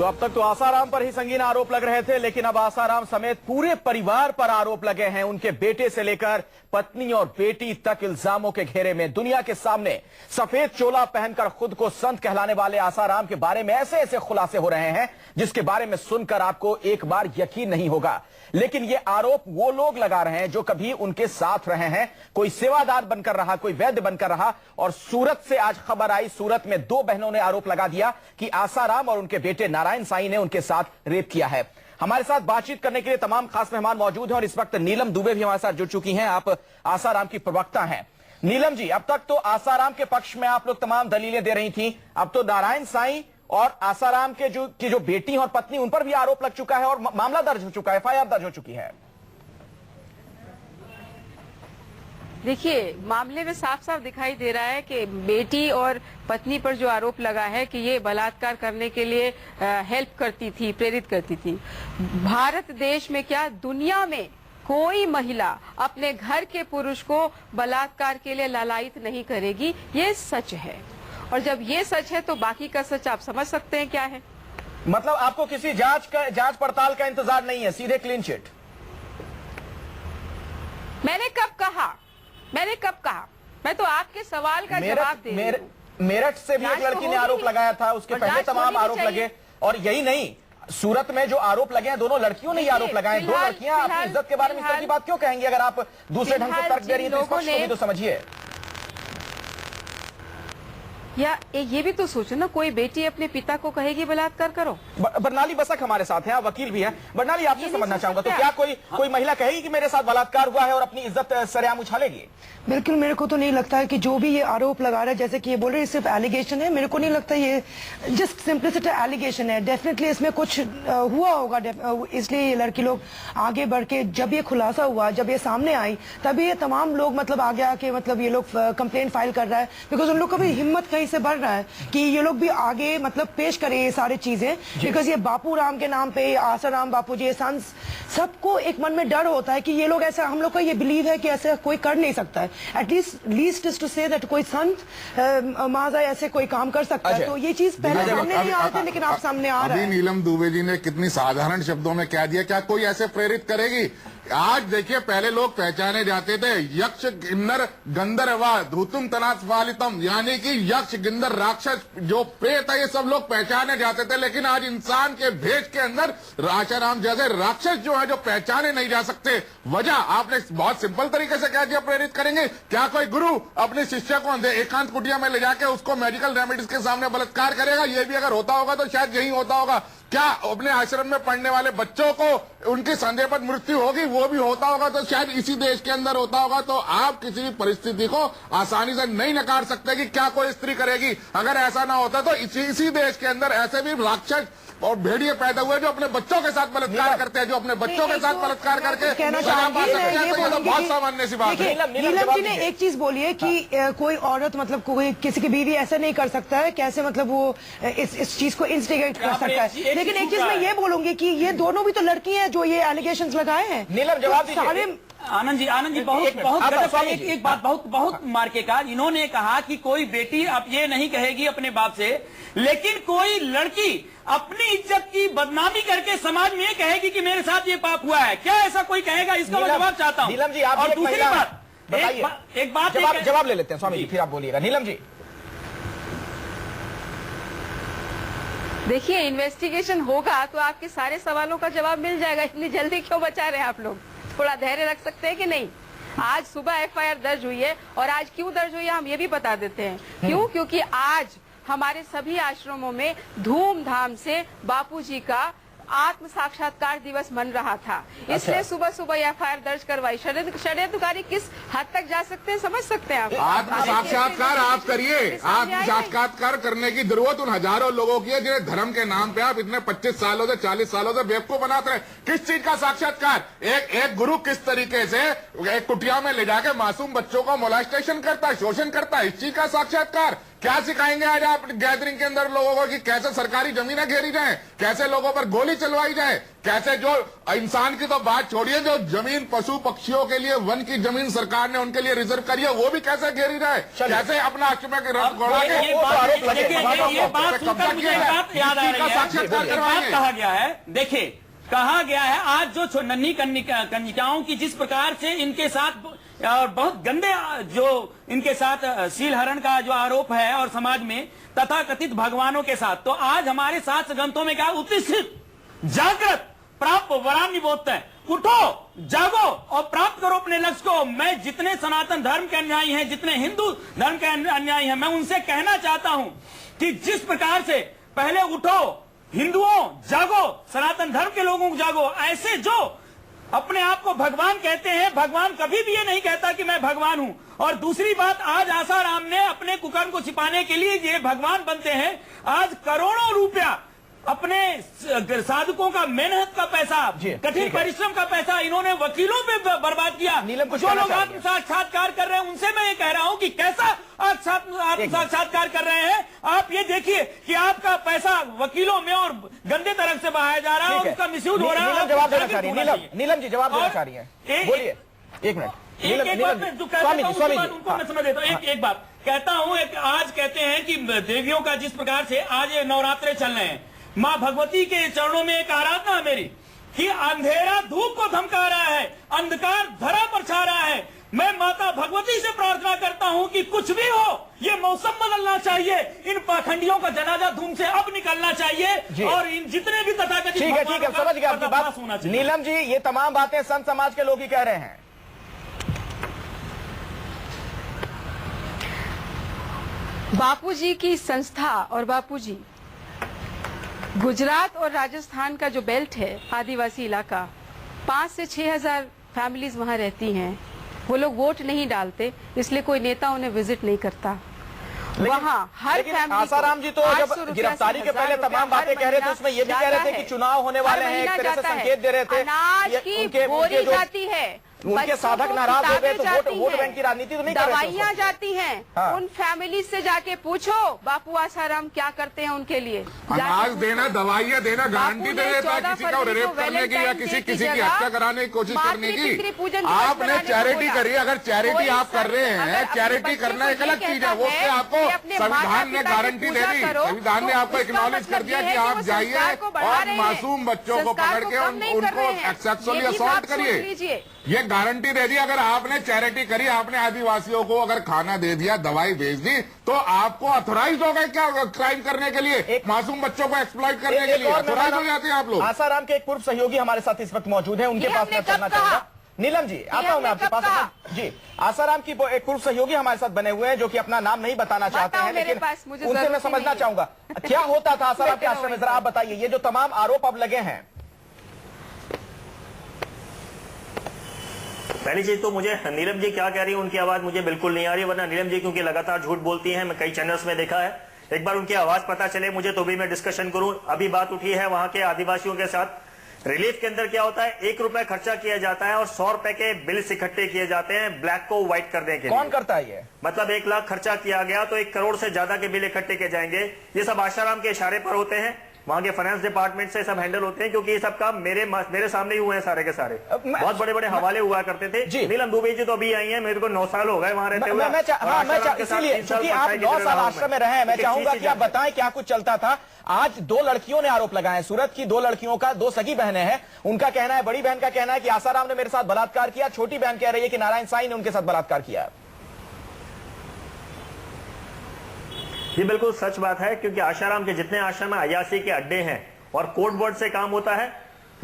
तो अब तक तो आसाराम पर ही संगीन आरोप लग रहे थे, लेकिन अब आसाराम समेत पूरे परिवार पर आरोप लगे हैं। उनके बेटे से लेकर पत्नी और बेटी तक इल्जामों के घेरे में। दुनिया के सामने सफेद चोला पहनकर खुद को संत कहलाने वाले आसाराम के बारे में ऐसे ऐसे खुलासे हो रहे हैं जिसके बारे में सुनकर आपको एक बार यकीन नहीं होगा। लेकिन ये आरोप वो लोग लगा रहे हैं जो कभी उनके साथ रहे हैं। कोई सेवादार बनकर रहा, कोई वैद्य बनकर रहा। और सूरत से आज खबर आई, सूरत में दो बहनों ने आरोप लगा दिया कि आसाराम और उनके बेटे नारायण साईं ने उनके साथ रेप किया है। हमारे साथ बातचीत करने के लिए तमाम खास मेहमान मौजूद हैं और इस वक्त नीलम दुबे भी हमारे साथ जुड़ चुकी हैं। आप आसाराम की प्रवक्ता हैं। नीलम जी, अब तक तो आसाराम के पक्ष में आप लोग तमाम दलीलें दे रही थी, अब तो नारायण साईं और आसाराम के जो बेटी और पत्नी, उन पर भी आरोप लग चुका है और मामला दर्ज हो चुका है, एफआईआर दर्ज हो चुकी है। देखिए, मामले में साफ साफ दिखाई दे रहा है कि बेटी और पत्नी पर जो आरोप लगा है कि ये बलात्कार करने के लिए हेल्प करती थी, प्रेरित करती थी। भारत देश में क्या, दुनिया में कोई महिला अपने घर के पुरुष को बलात्कार के लिए लालायित नहीं करेगी। ये सच है, और जब ये सच है तो बाकी का सच आप समझ सकते हैं क्या है। मतलब आपको किसी जांच पड़ताल का इंतजार नहीं है, सीधे क्लीन चिट। मैंने कब कहा? मैं तो आपके सवाल का जवाब दे रही हूं। मेरठ से भी एक लड़की ने आरोप लगाया था, उसके पहले तमाम आरोप लगे। और यही नहीं, सूरत में जो आरोप लगे हैं, दोनों लड़कियों ने ये आरोप लगाए। दो लड़कियां अपनी इज्जत के बारे में इस तरह की बात क्यों कहेंगी? अगर आप दूसरे ढंग से तर्क दे रही हैं तो इस पक्ष को भी तो समझिए। या ये भी तो सोचो ना, कोई बेटी अपने पिता को कहेगी बलात्कार करो। बरनाली बसक हमारे साथ हैं, आप वकील भी हैं। बरनाली, आपसे समझना चाहूंगा, तो क्या कोई महिला कहेगी कि मेरे साथ बलात्कार हुआ है और अपनी इज्जत सरेआम उछालेगी? बिल्कुल, मेरे को तो नहीं लगता है कि जो भी ये आरोप लगा रहा है, जैसे कि ये बोल रहे हैं सिर्फ एलिगेशन है, मेरे को नहीं लगता ये जस्ट सिंपलिसिटी एलिगेशन है। डेफिनेटली इसमें कुछ हुआ होगा, इसलिए ये लड़की लोग आगे बढ़ के, जब ये खुलासा हुआ, जब ये सामने आई, तभी ये तमाम लोग मतलब आगे आके मतलब ये लोग कंप्लेन फाइल कर रहा है। बिकॉज उन लोग को भी हिम्मत कहीं से बढ़ रहा है कि ये लोग भी आगे मतलब पेश करें ये सारी चीजें। बिकॉज ये बापू राम के नाम पे, आसाराम बापू जी, सबको एक मन में डर होता है कि ये लोग ऐसा, हम लोग का ये बिलीव है कि ऐसा कोई कर नहीं सकता है। Least is to say that कोई संत माजा ऐसे कोई काम कर सकता है। तो ये चीज पहले सामने नहीं आ रहा था, लेकिन आप सामने आ रहा है। अभी नीलम दुबे जी ने कितनी साधारण शब्दों में कह दिया, क्या कोई ऐसे प्रेरित करेगी? आज देखिए, पहले लोग पहचाने जाते थे यक्ष किन्नर गंधर्वा धूतुम तनाथ फालितम, यानी कि यक्ष गिंदर राक्षस जो प्रेत है, ये सब लोग पहचाने जाते थे। लेकिन आज इंसान के भेष के अंदर आसाराम जैसे राक्षस जो है, जो पहचाने नहीं जा सकते। वजह आपने बहुत सिंपल तरीके से कह दिया, प्रेरित करेंगे। क्या कोई गुरु अपने शिष्य को एकांत कुटिया में ले जाके उसको मेडिकल रेमेडीज के सामने बलात्कार करेगा? ये भी अगर होता होगा तो शायद यही होता होगा। क्या अपने आश्रम में पढ़ने वाले बच्चों को उनकी संदेहपद मृत्यु होगी? वो भी होता होगा तो शायद इसी देश के अंदर होता होगा। तो आप किसी भी परिस्थिति को आसानी से नहीं नकार सकते कि क्या कोई स्त्री करेगी। अगर ऐसा ना होता तो इसी देश के अंदर ऐसे भी राक्षस और भेड़िए पैदा हुए जो अपने बच्चों के साथ बलात्कार करते हैं, जो अपने बच्चों के साथ बलात्कार करके बहुत सामान्य सी बात है। नीलम जी ने एक चीज बोली है कि कोई औरत मतलब कोई किसी की बीवी ऐसा नहीं कर सकता है, कैसे मतलब वो इस चीज को इंस्टिगेट कर सकता है। लेकिन एक चीज मैं ये बोलूंगी कि ये दोनों भी तो लड़की हैं जो ये एलिगेशंस लगाए हैं। नीलम, जवाब दीजिए। आनंद जी बहुत एक बात बहुत मार्केकाज। इन्होंने कहा कि कोई बेटी अब ये नहीं कहेगी अपने बाप से, लेकिन कोई लड़की अपनी इज्जत की बदनामी करके समाज में ये कहेगी कि मेरे साथ ये पाप हुआ है। क्या ऐसा कोई कहेगा? इसका मैं जवाब चाहता हूँ। नीलम जी, आप और दूसरी बात जवाब ले लेते हैं स्वामी जी, फिर आप बोलिएगा। नीलम जी, देखिए, इन्वेस्टिगेशन होगा तो आपके सारे सवालों का जवाब मिल जाएगा। इतनी जल्दी क्यों बचा रहे हैं आप लोग? थोड़ा धैर्य रख सकते हैं कि नहीं? आज सुबह एफआईआर दर्ज हुई है, और आज क्यों दर्ज हुई है हम ये भी बता देते हैं। क्यों? क्योंकि आज हमारे सभी आश्रमों में धूमधाम से बापूजी का आत्म साक्षात्कार दिवस मन रहा था, इसलिए सुबह सुबह एफआईआर दर्ज करवाई। षड्यंत्रकारी किस हद तक जा सकते हैं समझ सकते हैं आप। आत्म साक्षात्कार आप करिए। आत्म साक्षात्कार करने की जरूरत उन हजारों लोगों की है जिन्हें धर्म के नाम पे आप इतने 25 सालों से 40 सालों से बेवकूफ बनाते रहे। किस चीज का साक्षात्कार? एक गुरु किस तरीके से एक कुटिया में ले जाके मासूम बच्चों को मोलेस्टेशन करता है, शोषण करता है, इस चीज का साक्षात्कार। क्या सिखाएंगे आज आप गैदरिंग के अंदर लोगों को कि कैसे सरकारी जमीनें घेरी जाए, कैसे लोगों पर गोली चलवाई जाए, कैसे जो इंसान की तो बात छोड़िए, जो जमीन पशु पक्षियों के लिए वन की जमीन सरकार ने उनके लिए रिजर्व करी है वो भी कैसे घेरी जाए, कैसे अपना अश्वमेध के रथ घोड़ा के साक्षात्कार करवाएंगे। कहा गया है, देखिए कहा गया है आज जो नन्ही कन्यकाओं की जिस प्रकार से इनके साथ और बहुत गंदे जो इनके साथ शील हरण का जो आरोप है और समाज में तथा कथित भगवानों के साथ, तो आज हमारे शास्त्र ग्रंथों में क्या उत्थित जागृत प्राप्त वरान्य बोलते हैं, उठो जागो और प्राप्त करो अपने लक्ष्य को। मैं जितने सनातन धर्म के अनुयायी हैं, जितने हिंदू धर्म के अनुयायी हैं, मैं उनसे कहना चाहता हूं कि जिस प्रकार से पहले उठो हिंदुओं जागो, सनातन धर्म के लोगों को जागो, ऐसे जो अपने आप को भगवान कहते हैं, भगवान कभी भी ये नहीं कहता कि मैं भगवान हूं। और दूसरी बात, आज आसाराम ने अपने कुकर्म को छिपाने के लिए ये भगवान बनते हैं, आज करोड़ों रुपया अपने साधकों का मेहनत का पैसा, कठिन परिश्रम का पैसा इन्होंने वकीलों पे बर्बाद किया। जो लोग आत्म साक्षात्कार कर रहे हैं उनसे मैं ये कह रहा हूं कि कैसा आत्म साक्षात्कार कर रहे हैं आप। ये देखिए कि आपका पैसा वकीलों में और गंदे तरह से बहाया जा रहा है और उसका मिसयूज हो रहा है। जवाब देना चाह रही है नीलम जी, जवाब देना चाह रही है, बोलिए। एक मिनट, एक बात मैं जो कहता हूं उनको मैं समझ देता हूं। एक बात कहता हूं, आज कहते हैं कि देवियों का जिस प्रकार से आज ये नवरात्रे चल रहे हैं, माँ भगवती के चरणों में एक आराधना है मेरी कि अंधेरा धूप को धमका रहा है, अंधकार धरा पर छा रहा है। मैं माता भगवती से प्रार्थना करता हूं कि कुछ भी हो, ये मौसम बदलना चाहिए, इन पाखंडियों का जनाजा धूम से अब निकलना चाहिए और इन जितने भी तथाकथित ठीक है समझ गया आपकी बात नीलम जी। ये तमाम बातें संत समाज के लोग ही कह रहे हैं। बापूजी की संस्था और बापूजी गुजरात और राजस्थान का जो बेल्ट है आदिवासी इलाका, 5 से 6 हजार फैमिलीज वहां रहती हैं। वो लोग वोट नहीं डालते, इसलिए कोई नेता उन्हें विजिट नहीं करता। वहाँ हर फैमिली आसाराम जी तो जब गिरफ्तारी के पहले तमाम बातें कह रहे थे उसमें ये भी कह रहे थे कि चुनाव होने वाले हैं, एक तरह से संकेत दे रहे थे। अनाज की बोरी जाती है, उनके साधक नाराज हो गए तो वोट बैंक की राजनीति तो नहीं कर रहे थे। दवाइयाँ जाती हैं। हाँ। उन फैमिली से जाके पूछो बापू आसाराम क्या करते हैं उनके लिए। अनाज देना, दवाइयाँ देना, गारंटी दे देता है किसी का रेप करने की या किसी की हत्या कराने की कोशिश करने की। आपने चैरिटी करी, अगर चैरिटी आप कर रहे हैं, चैरिटी करना एक अलग चीज है, वो आपको संविधान ने गारंटी दे दी, संविधान ने आपको एक्नॉलेज कर दिया कि आप जाइए और मासूम बच्चों को पकड़ के उनको सेक्सुअली असॉल्ट करिए, ये गारंटी दे दी। अगर आपने चैरिटी करी, आपने आदिवासियों को अगर खाना दे दिया, दवाई भेज दी, तो आपको ऑथोराइज हो गए क्या क्राइम करने के लिए, एक मासूम बच्चों को एक्सप्लॉइट करने के लिए ऑथोराइज हो जाते हैं आप लोग। आसाराम के एक पूर्व सहयोगी हमारे साथ इस वक्त मौजूद है, उनके पास मैं करना चाहूंगा। नीलम जी आता हूं मैं आपके पास जी। आसाराम की एक पूर्व सहयोगी हमारे साथ बने हुए हैं जो कि अपना नाम नहीं बताना चाहते हैं, लेकिन उनसे मैं समझना चाहूंगा क्या होता था आसाराम के आश्रम में, जरा आप बताइए। ये जो तमाम आरोप अब लगे हैं, पहली चीज तो मुझे नीलम जी क्या कह रही है उनकी आवाज मुझे बिल्कुल नहीं आ रही है, वरना नीलम जी क्योंकि लगातार झूठ बोलती हैं, मैं कई चैनल्स में देखा है। एक बार उनकी आवाज पता चले मुझे तो भी मैं डिस्कशन करूं। अभी बात उठी है वहां के आदिवासियों के साथ। रिलीफ के अंदर क्या होता है, 1 रुपए खर्चा किया जाता है और 100 रुपए के बिल्स इकट्ठे किए जाते हैं ब्लैक को व्हाइट करने के लिए। कौन करता है ये? मतलब 1 लाख खर्चा किया गया तो 1 करोड़ से ज्यादा के बिल इकट्ठे किए जाएंगे। ये सब आशाराम के इशारे पर होते हैं, वहां के फाइनेंस डिपार्टमेंट से सब हैंडल होते हैं, क्योंकि ये सब काम मेरे सामने ही हुए हैं सारे के सारे। बहुत बड़े बड़े हवाले हुआ करते थे। नीलम दुबे जी तो अभी आई हैं, मेरे को 9 साल हो गए वहां रहते हुए। इसीलिए क्योंकि आप 9 साल आश्रम में रहे हैं, मैं चाहूंगा कि आप बताएं क्या कुछ चलता था। आज 2 लड़कियों ने आरोप लगाए, सूरत की 2 लड़कियों का, 2 सगी बहनें हैं। उनका कहना है, बड़ी बहन का कहना है कि आसाराम ने मेरे साथ बलात्कार किया, छोटी बहन कह रही है कि नारायण साईं ने उनके साथ बलात्कार किया। ये बिल्कुल सच बात है, क्योंकि आशाराम के जितने आश्रम है अयासी के अड्डे हैं और कोड वर्ड से काम होता है,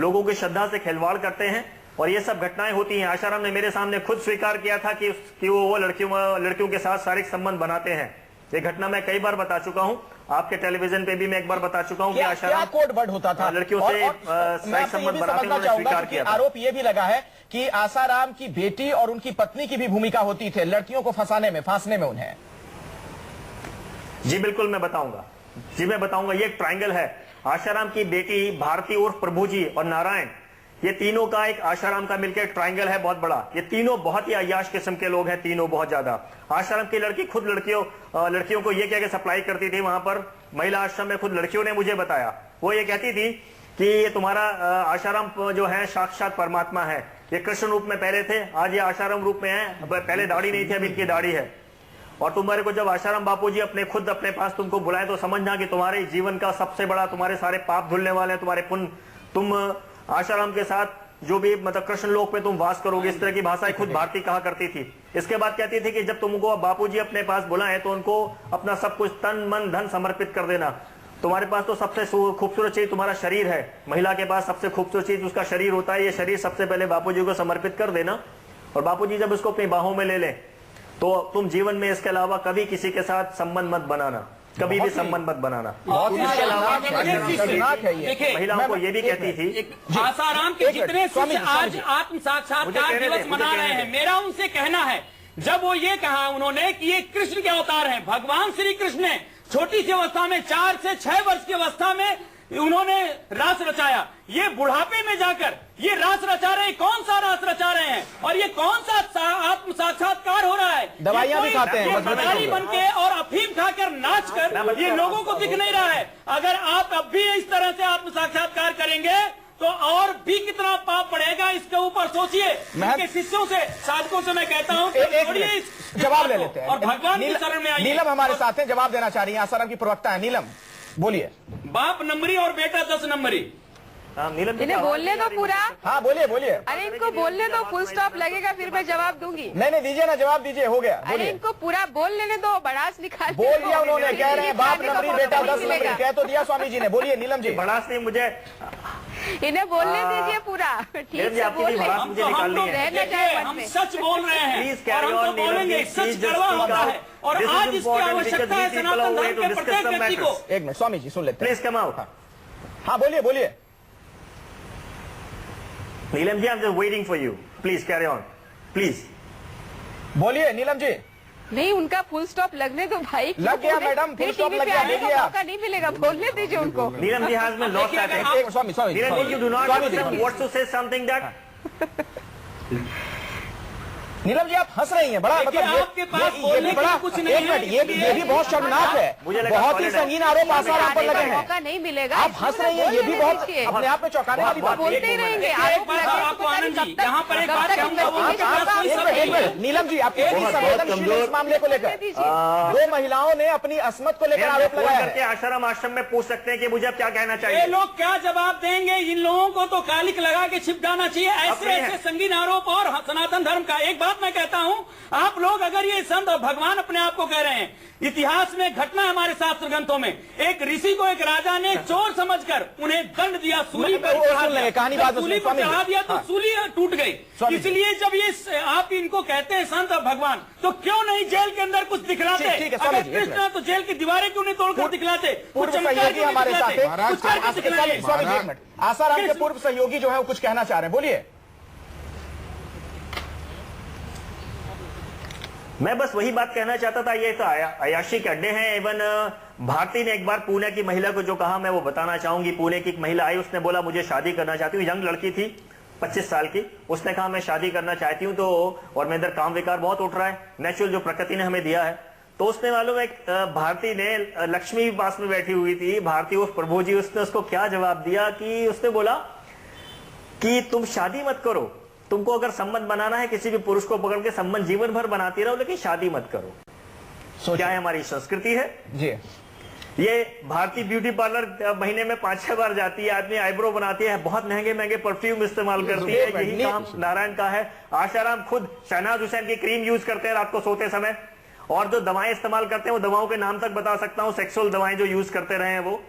लोगों की श्रद्धा से खिलवाड़ करते हैं और ये सब घटनाएं होती हैं। आशाराम ने मेरे सामने खुद स्वीकार किया था कि वो लड़कियों के साथ शारीरिक संबंध बनाते हैं। ये घटना मैं कई बार बता चुका हूं, आपके टेलीविजन पे भी मैं एक बार बता चुका हूं कि आशाराम कोड वर्ड होता था लड़कियों से शारीरिक संबंध बनाते हैं, स्वीकार किया था। आरोप ये भी लगा है कि आसाराम की बेटी और उनकी पत्नी की भी भूमिका होती थी लड़कियों को फांसने में उन्हें। जी बिल्कुल मैं बताऊंगा, ये एक ट्रायंगल है। आशाराम की बेटी भारती उर्फ प्रभु जी और नारायण, ये तीनों का एक आशाराम का मिलकर ट्रायंगल है बहुत बड़ा। ये तीनों बहुत ही अय्याश किस्म के लोग हैं, तीनों बहुत ज्यादा। आशाराम की लड़की खुद लड़कियों को ये कह के सप्लाई करती थी वहां पर महिला आश्रम में। खुद लड़कियों ने मुझे बताया, वो ये कहती थी कि ये तुम्हारा आशाराम जो है साक्षात परमात्मा है। ये कृष्ण रूप में पहले थे, आज ये आशाराम रूप में है। पहले दाढ़ी नहीं थी, अभी इनकी दाढ़ी है। और तुम्हारे को जब आशाराम बापू जी खुद अपने पास तुमको बुलाए तो समझना कि तुम्हारे जीवन का सबसे बड़ा, तुम्हारे सारे पाप धुलने वाले हैं, तुम्हारे पुण्य। तुम आशाराम के साथ जो भी मतलब कृष्ण लोक में तुम वास करोगे, इस तरह की भाषाएं खुद भारती कहा करती थी। इसके बाद कहती थी कि जब तुमको बापू जी अपने पास बुलाए तो उनको अपना सब कुछ तन मन धन समर्पित कर देना। तुम्हारे पास तो सबसे खूबसूरत चीज तुम्हारा शरीर है। महिला के पास सबसे खूबसूरत चीज उसका शरीर होता है। ये शरीर सबसे पहले बापूजी को समर्पित कर देना, और बापूजी जब उसको अपनी बाहों में ले लें तो तुम जीवन में इसके अलावा कभी किसी के साथ संबंध मत बनाना, कभी भी संबंध मत बनाना। इसके अलावा महिलाओं को ये भी कहती थी, आसाराम के जितने शिष्य आज आत्म साक्षात्कार दिवस मना रहे हैं, मेरा उनसे कहना है, जब वो ये कहा उन्होंने कि ये कृष्ण के अवतार हैं, भगवान श्री कृष्ण ने छोटी सी अवस्था में 4 से 6 वर्ष की अवस्था में उन्होंने रास रचाया। ये बुढ़ापे में जाकर ये रास रचा रहे हैं। कौन सा रास रचा रहे हैं और ये कौन सा आत्म साक्षात्कार हो रहा है? दवाइयां भी खाते हैं, मदारी बन के और अफीम खाकर नाच कर ये लोगों को दिख नहीं रहा है। अगर आप अब भी इस तरह से आत्म साक्षात्कार करेंगे तो और भी कितना पाप पड़ेगा, इसके ऊपर सोचिए। उनके शिष्यों से, साधकों से मैं कहता हूँ जवाब ले लेते हैं और भगवान की शरण में आइए। नीलम हमारे साथ है, जवाब देना चाह रही है, आसाराम की प्रवक्ता है। नीलम बोलिए। बाप नंबरी और बेटा 10 नंबरी। इन्हें बोलने दो पूरा। हाँ बोलिए बोलिए। अरे इनको बोलने दो, फुल स्टॉप लगेगा फिर मैं जवाब दूंगी। नहीं दीजिए ना, जवाब दीजिए, हो गया। अरे इनको पूरा बोल लेने दो, बड़ास निकाल बोल दिया उन्होंने, कह रहे हैं बाप नंबरी बेटा 10 नंबरी, कह तो दिया स्वामी जी ने। बोलिए नीलम जी। बड़ास नहीं, मुझे इन्हें बोलने दीजिए पूरा, ठीक से बोल रहे हैं। मुझे निकालनी है। हम सच बोल रहे हैं प्लीज और हम तो बोलेंगे, सच कड़वा होता है और आज इसकी आवश्यकता है सनातन धर्म के प्रत्येक व्यक्ति को। एक मिनट स्वामी जी सुन लेते हैं। Please come out. हाँ बोलिए बोलिए। Neelam ji, I am just waiting for you, please carry on, please बोलिए नीलम जी। नहीं, उनका फुल स्टॉप लगने दो भाई। लग गया मैडम, फुल स्टॉप लग गया। मौका नहीं मिलेगा, बोलने दीजिए उनको। Neelam ji has been lost that. Swami Neelam ji, you do not want to say something that. Neelam ji आप हंस रही हैं, बड़ा मतलब आपके पास बोलने के लिए कुछ नहीं है। एक मिनट, ये भी बहुत शर्मनाक है। बहुत ही संगीन आरोप आसाराम पर लगे हैं। मौका नहीं मिलेगा। आप हंस रही हैं, ये भी बहुत अपने आप में चौंकाने वाली बात है। बोलते ही रहेंगे। यहाँ पर एक बात नीलम जी आप संवेदनशील इस मामले को लेकर 2 महिलाओं ने अपनी अस्मत को लेकर आरोप लगाया है। आश्रम में पूछ सकते हैं कि मुझे अब क्या कहना चाहिए। ये लोग क्या जवाब देंगे? इन लोगों को तो कालिक लगा के छिपकाना चाहिए। ऐसे संगीन आरोप और सनातन धर्म का। एक बात मैं कहता हूं, आप लोग अगर ये संत और भगवान अपने आप को कह रहे हैं, इतिहास में घटना है हमारे शास्त्र ग्रंथों में, एक ऋषि को एक राजा ने चोर समझकर उन्हें दंड दिया, सूली पर चढ़ा दिया तो सूली टूट गई। इसलिए जब ये आप इनको कहते हैं संत और भगवान, तो क्यों नहीं जेल के अंदर कुछ दिखलाते? अगर कृष्ण है तो जेल की दीवारें क्यों नहीं तोड़कर दिखलाते? पूर्व सहयोगी हमारे साथ है, आसाराम के पूर्व सहयोगी जो है वो कुछ कहना चाह रहे हैं, बोलिए। मैं बस वही बात कहना चाहता था, ये तो अयाशी के अड्डे हैं। इवन भारती ने एक बार पुणे की महिला को जो कहा, मैं वो बताना चाहूंगी। पुणे की एक महिला आई, उसने बोला मुझे शादी करना चाहती हूँ। यंग लड़की थी, 25 साल की। उसने कहा मैं शादी करना चाहती हूँ, तो और मेरे अंदर काम विकार बहुत उठ रहा है, नेचुरल जो प्रकृति ने हमें दिया है। तो उसने मालूम है भारती ने, लक्ष्मी पास में बैठी हुई थी, भारती उस प्रभु जी, उसने उसको क्या जवाब दिया कि उसने बोला कि तुम शादी मत करो, तुमको अगर संबंध बनाना है किसी भी पुरुष को पकड़ के संबंध जीवन भर बनाती रहो, लेकिन शादी मत करो। क्या है हमारी संस्कृति है जी। ये भारतीय ब्यूटी पार्लर महीने में 5-6 बार जाती है, आदमी आईब्रो बनाती है, बहुत महंगे महंगे परफ्यूम इस्तेमाल करती है। यही काम नारायण का है। आशाराम खुद शहनाज हुसैन की क्रीम यूज करते हैं रात को सोते समय, और जो दवाएं इस्तेमाल करते हैं वो दवाओं के नाम तक बता सकता हूं, सेक्सुअल दवाएं जो यूज करते रहे हैं वो।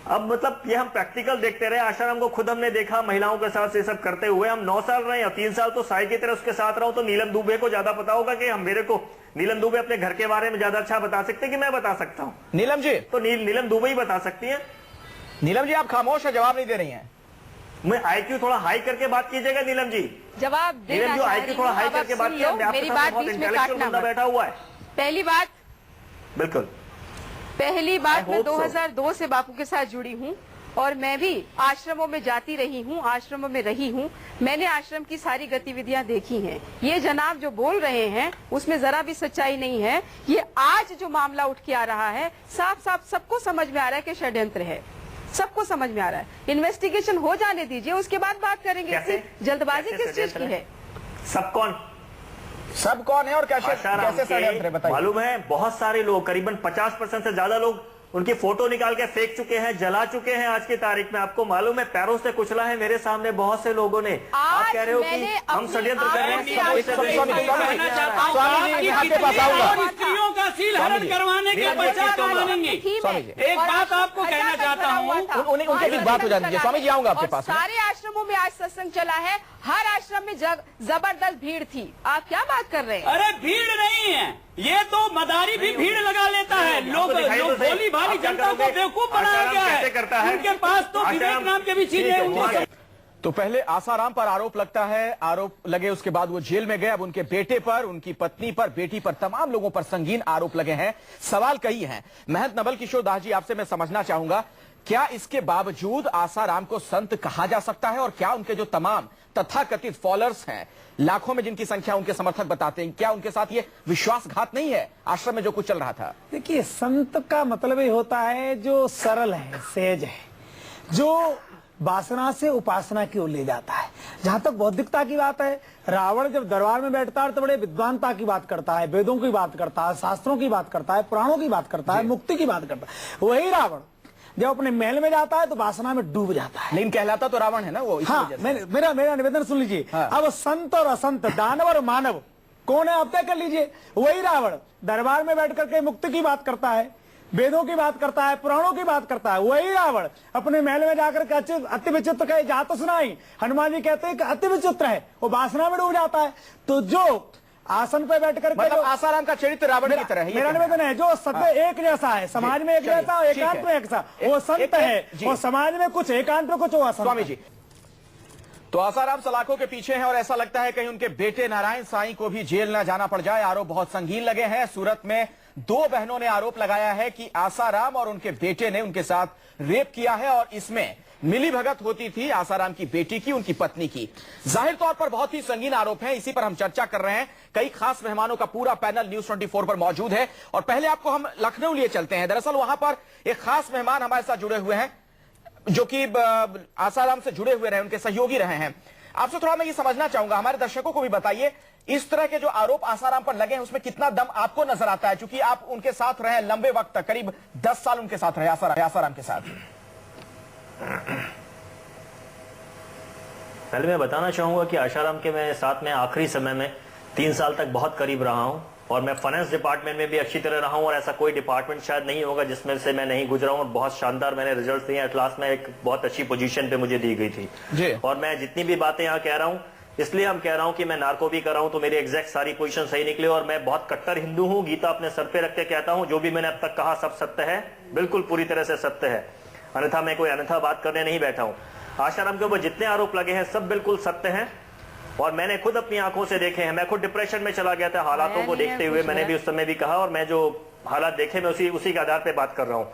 अब मतलब ये हम प्रैक्टिकल देखते रहे। आशाराम को खुद हमने देखा महिलाओं के साथ ये सब करते हुए। हम 9 साल रहे और 3 साल तो साई की तरह उसके साथ रहा हूं। तो नीलम दुबे को ज्यादा पता होगा कि हम, मेरे को नीलम दुबे अपने घर के बारे में ज्यादा अच्छा बता सकते कि मैं बता सकता हूँ। नीलम जी तो नीलम दुबे ही बता सकती है। नीलम जी आप खामोश है, जवाब नहीं दे रही हैं। मैं IQ थोड़ा हाई करके बात कीजिएगा नीलम जी। जवाब नीलम जी IQ थोड़ा हाई करके बात कीजिए। मेरी बात बीच में काटना मत। बैठा हुआ है। पहली बात, बिल्कुल मैं 2002 से बापू के साथ जुड़ी हूँ। और मैं भी आश्रमों में जाती रही हूँ, आश्रमों में रही हूँ, मैंने आश्रम की सारी गतिविधियां देखी हैं। ये जनाब जो बोल रहे हैं उसमें जरा भी सच्चाई नहीं है। ये आज जो मामला उठ के आ रहा है, साफ साफ सबको समझ में आ रहा है कि षड्यंत्र है, सबको समझ में आ रहा है। इन्वेस्टिगेशन हो जाने दीजिए, उसके बाद बात करेंगे। जल्दबाजी किस चीज की है? सब कौन है और कैसे षड्यंत्र है बताइए। मालूम है, बहुत सारे लोग, करीबन 50% से ज्यादा लोग उनकी फोटो निकाल के फेंक चुके हैं, जला चुके हैं। आज की तारीख में आपको मालूम है, पैरों से कुचला है मेरे सामने बहुत से लोगों ने। आप कह रहे हो कि हम षड्यंत्र कर रहे हैं। स्त्रियों का सील हरण करवाने के पश्चात बनेंगे। एक बात आपको कहना चाहता हूँ, उनके बीच बात हो जाती है। स्वामी जी आऊंगा आपके पास। सारे आश्रमों में आज सत्संग चला है, हर आश्रम में जबरदस्त भीड़ थी। आप क्या बात कर रहे हैं? अरे भीड़ नहीं है, ये तो मदारी भी भीड़ लगा लेता है। लोग भोली भाली जनता को बेवकूफ बनाया गया है। उनके पास तो विवेक नाम के भी चीजें। तो पहले आसाराम पर आरोप लगता है, आरोप लगे उसके बाद वो जेल में गए। अब उनके बेटे पर, उनकी पत्नी पर, बेटी पर, तमाम लोगों पर संगीन आरोप लगे हैं। सवाल कई हैं। महंत नवल किशोर दास जी, आपसे मैं समझना चाहूंगा, क्या इसके बावजूद आसाराम को संत कहा जा सकता है? और क्या उनके जो तमाम तथाकथित फॉलोअर्स हैं, लाखों में जिनकी संख्या उनके समर्थक बताते हैं, क्या उनके साथ ये विश्वासघात नहीं है आश्रम में जो कुछ चल रहा था? देखिए, संत का मतलब ही होता है जो सरल है, सहज है, जो वासना से उपासना की ओर ले जाता है। जहां तक बौद्धिकता की बात है, रावण जब दरबार में बैठता है तो बड़े विद्वानता की बात करता है, वेदों की बात करता है, शास्त्रों की बात करता है, पुराणों की बात करता है, मुक्ति की बात करता है। वही रावण जब अपने महल में जाता है तो वासना में डूब जाता है। लेकिन कहलाता तो रावण है ना वो। हाँ, मेरा निवेदन सुन लीजिए। हाँ। अब संत और असंत, दानव और मानव कौन है आप तय कर लीजिए। वही रावण दरबार में बैठ करके मुक्ति की बात करता है, वेदों की बात करता है, पुराणों की बात करता है। वही रावण अपने महल में जाकर के अति विचित्र कहे जा तो सुनाई, हनुमान जी कहते हैं कि अति विचित्र है, वो वासना में डूब जाता है। तो जो आसन पे बैठ कर मतलब आसाराम का चरित्र रावण की तरह है। मेरा निवेदन है, जो सत्य एक जैसा है, समाज में एक जैसा, एकांत में एक सा, वो संत है। और समाज में कुछ एकांत में कुछ वो असंत। स्वामी जी, तो आसाराम सलाखों के पीछे हैं और ऐसा लगता है कहीं उनके बेटे नारायण साईं को भी जेल न जाना पड़ जाए। आरोप बहुत संगीन लगे हैं। सूरत में 2 बहनों ने आरोप लगाया है कि आसाराम और उनके बेटे ने उनके साथ रेप किया है और इसमें मिलीभगत होती थी आसाराम की बेटी की, उनकी पत्नी की। जाहिर तौर पर बहुत ही संगीन आरोप हैं। इसी पर हम चर्चा कर रहे हैं। कई खास मेहमानों का पूरा पैनल न्यूज़ 24 पर मौजूद है और पहले आपको हम लखनऊ लिए चलते हैं। दरअसल वहां पर एक खास मेहमान हमारे साथ जुड़े हुए हैं जो कि आसाराम से जुड़े हुए रहे, उनके सहयोगी रहे हैं। आपसे थोड़ा मैं ये समझना चाहूंगा, हमारे दर्शकों को भी बताइए, इस तरह के जो आरोप आसाराम पर लगे हैं उसमें कितना दम आपको नजर आता है, क्योंकि आप उनके साथ रहे लंबे वक्त तक, करीब 10 साल उनके साथ रहे आसाराम के साथ। पहले मैं बताना चाहूंगा कि आसाराम के मैं साथ में आखिरी समय में 3 साल तक बहुत करीब रहा हूं और मैं फाइनेंस डिपार्टमेंट में भी अच्छी तरह रहा हूं और ऐसा कोई डिपार्टमेंट शायद नहीं होगा जिसमें से मैं नहीं गुजरा हूं और बहुत शानदार मैंने रिजल्ट दिए। क्लास में एक बहुत अच्छी पोजीशन पे मुझे दी गई थी और मैं जितनी भी बातें यहाँ कह रहा हूँ इसलिए हम कह रहा हूं कि मैं नार्को भी कर रहा हूं तो मेरी एग्जैक्ट सारी पोजीशन सही निकली और मैं बहुत कट्टर हिंदू हूं। गीता अपने सर पे रख के कहता हूं जो भी मैंने अब तक कहा सब सत्य है, बिल्कुल पूरी तरह से सत्य है, अन्यथा मैं कोई अन्यथा बात करने नहीं बैठा हूं। आसाराम के ऊपर जितने आरोप लगे हैं सब बिल्कुल सत्य हैं और मैंने खुद अपनी आंखों से देखे हैं। मैं खुद डिप्रेशन में चला गया था हालातों को देखते हुए, मैंने भी उस समय भी कहा और मैं जो हालात देखे मैं उसी के आधार पे बात कर रहा हूँ।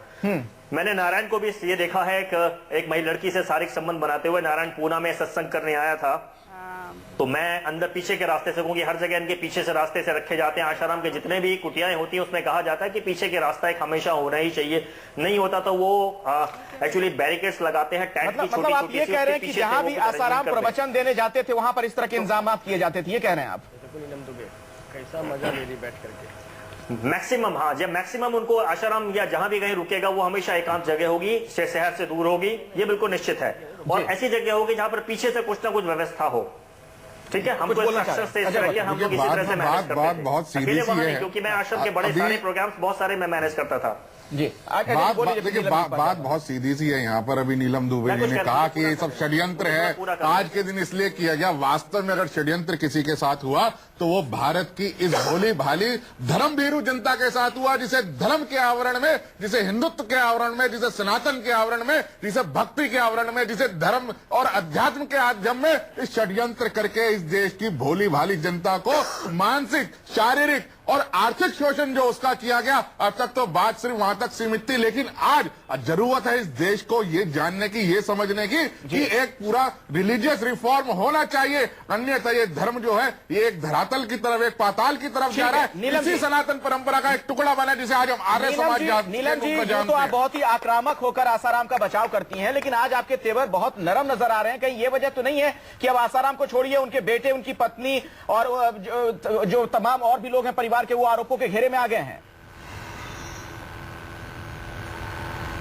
मैंने नारायण को भी ये देखा है कि एक महिला लड़की से शारीरिक संबंध बनाते हुए नारायण पूना में सत्संग करने आया था तो मैं अंदर पीछे के रास्ते से कहूंगी, हर जगह इनके पीछे से रास्ते से रखे जाते हैं। आसाराम के जितने भी कुटियाएं होती हैं उसमें कहा जाता है कि पीछे के रास्ता एक हमेशा होना ही चाहिए, नहीं होता तो वो एक्चुअली बैरिकेड्स लगाते हैं। मतलब आप ये कह रहे हैं कि जहां भी आसाराम प्रवचन देने जाते थे वहां पर इस तरह के इंतजाम किए जाते थे, ये कह रहे हैं आप? कैसा मजा ले रही बैठ करके मैक्सिमम, हाँ, जब मैक्सिमम उनको आसाराम या जहां भी कहीं रुकेगा वो हमेशा एकांत जगह होगी, शहर से दूर होगी, ये बिल्कुल निश्चित है। और ऐसी जगह होगी जहां पर पीछे से कुछ ना कुछ व्यवस्था हो। ठीक है, हमको हम लोग इसी तरह से मैनेज करते हैं। बहुत सीधी सी है क्योंकि मैं आश्रम के बड़े सारे प्रोग्राम्स बहुत सारे मैं मैनेज करता था। जी बात बहुत सीधी सी है। यहाँ पर अभी नीलम दुबे जी ने कहा कि ये सब षड्यंत्र है, आज के दिन इसलिए किया गया। वास्तव में अगर षड्यंत्र किसी के साथ हुआ तो वो भारत की इस भोली भाली धर्म भीरू जनता के साथ हुआ, जिसे धर्म के आवरण में, जिसे हिंदुत्व के आवरण में, जिसे सनातन के आवरण में, जिसे भक्ति के आवरण में, जिसे धर्म और अध्यात्म के आध्यात्म में इस षड्यंत्र करके इस देश की भोली भाली जनता को मानसिक, शारीरिक और आर्थिक शोषण जो उसका किया गया। अब तक तो बात सिर्फ वहां तक सीमित थी, लेकिन आज जरूरत है इस देश को ये जानने की, ये समझने की कि एक पूरा रिलीजियस रिफॉर्म होना चाहिए, अन्यथा ये धर्म जो है ये एक धरातल की तरफ, एक पाताल की तरफ जा रहा है। इसी सनातन परंपरा का एक टुकड़ा बना जिसे आज हम आर्य समाज नीलम जी, तो आप बहुत ही आक्रामक होकर आसाराम का बचाव करती हैं, लेकिन आज आपके तेवर बहुत नरम नजर आ रहे हैं। कहीं ये वजह तो नहीं है कि अब आसाराम को छोड़िए, उनके बेटे, उनकी पत्नी और जो तमाम और भी लोग हैं परिवार के, वो आरोपों के घेरे में आ गए हैं?